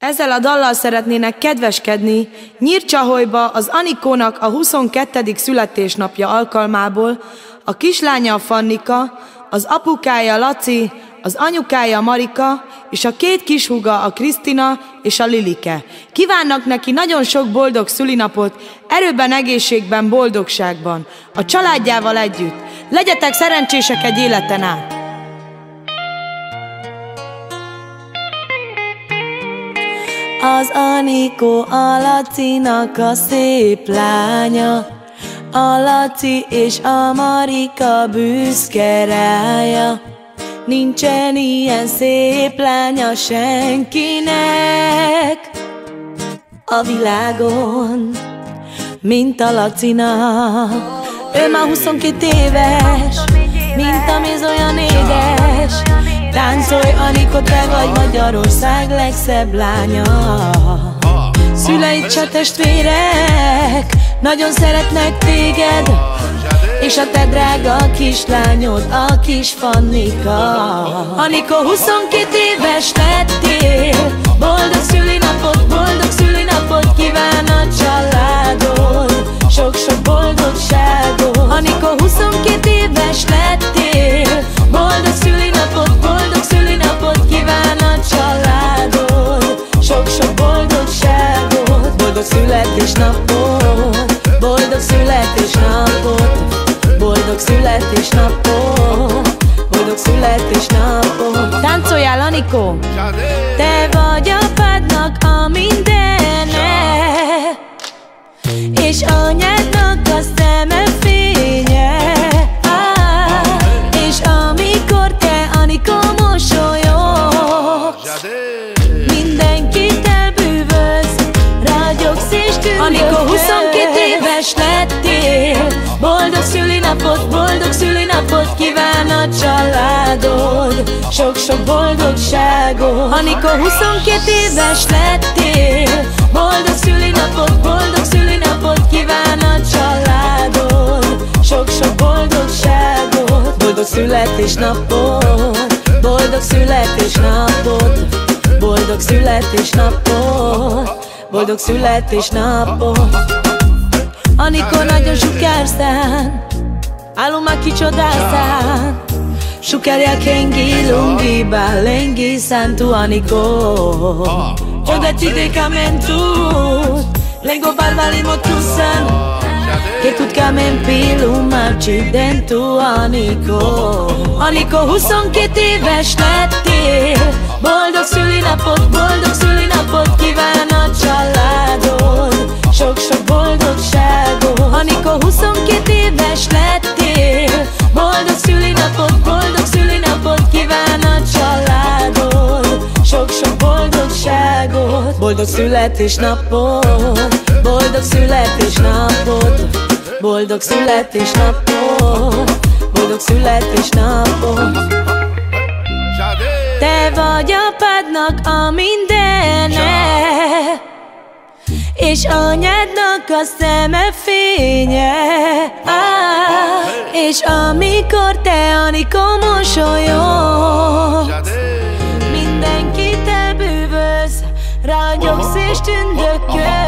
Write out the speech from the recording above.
Ezzel a dallal szeretnének kedveskedni Nyírcsaholyba az Anikónak a 22. születésnapja alkalmából a kislánya Fannika, az apukája Laci, az anyukája Marika és a két kishúga a Krisztina és a Lilike. Kívánnak neki nagyon sok boldog szülinapot, erőben, egészségben, boldogságban, a családjával együtt. Legyetek szerencsések egy életen át! Az Anikó a Lacinak a szép lánya, a Laci és a Marika büszke rája. Nincsen ilyen szép lánya senkinek a világon, mint a Lacinak. Ő már 22 éves, mint a méz olyan édes. Táncolj, Anikó, te vagy Magyarország legszebb lánya. Szüleid se testvérek, nagyon szeretnek téged, és a te drága kislányod, a kis Fannika. Anikó, 22 éves lettél, boldog szülinapot kíván a családod, sok-sok boldogságot. Anikó, 22 éves lettél, boldog szülinapot kíván a családod, sok-sok boldogságot. Boldog születésnapot, boldog születésnapot, boldog születésnapot, boldog születésnapot. Táncoljál, Anikó! Te vagy apádnak a mindene, és anyádnak a szeme fénye. És amikor te, Anikó, mosolyogsz, mindenkit elbűvölsz, ragyogsz és tündökölsz. Anikó, 22 éves lettél, boldog szülinapot kíván a családod, sok-sok boldogságot. Anikó, 22 éves lettél, boldog szülinapot kíván a családod, sok-sok boldogságot. Boldog születésnapot, boldog születésnapot, boldog születésnapot, boldog születésnapot. Anikó, nagyon sukárszán, álommal kicsodálszán, sukárja kengi lungi balengi santu Anikó. Oda tidecamente lengo barbalimo tusan, che tut camen pilu marci dentro Anikó. Anikó, 22 éves lettél, boldog szülinapot kíván a családod, sok-sok boldogságot. Anikó, 22 éves lettél, boldog szülinapot kíván a családod, sok-sok boldogságot. Boldog születésnapot, boldog születésnapot, boldog születésnapot, boldog születésnapot. Te vagy apádnak a mindene, és anyádnak a szeme fénye. És amikor te, Anikó, mosolyogsz, mindenkit elbűvölsz, ragyogsz és tündökölsz.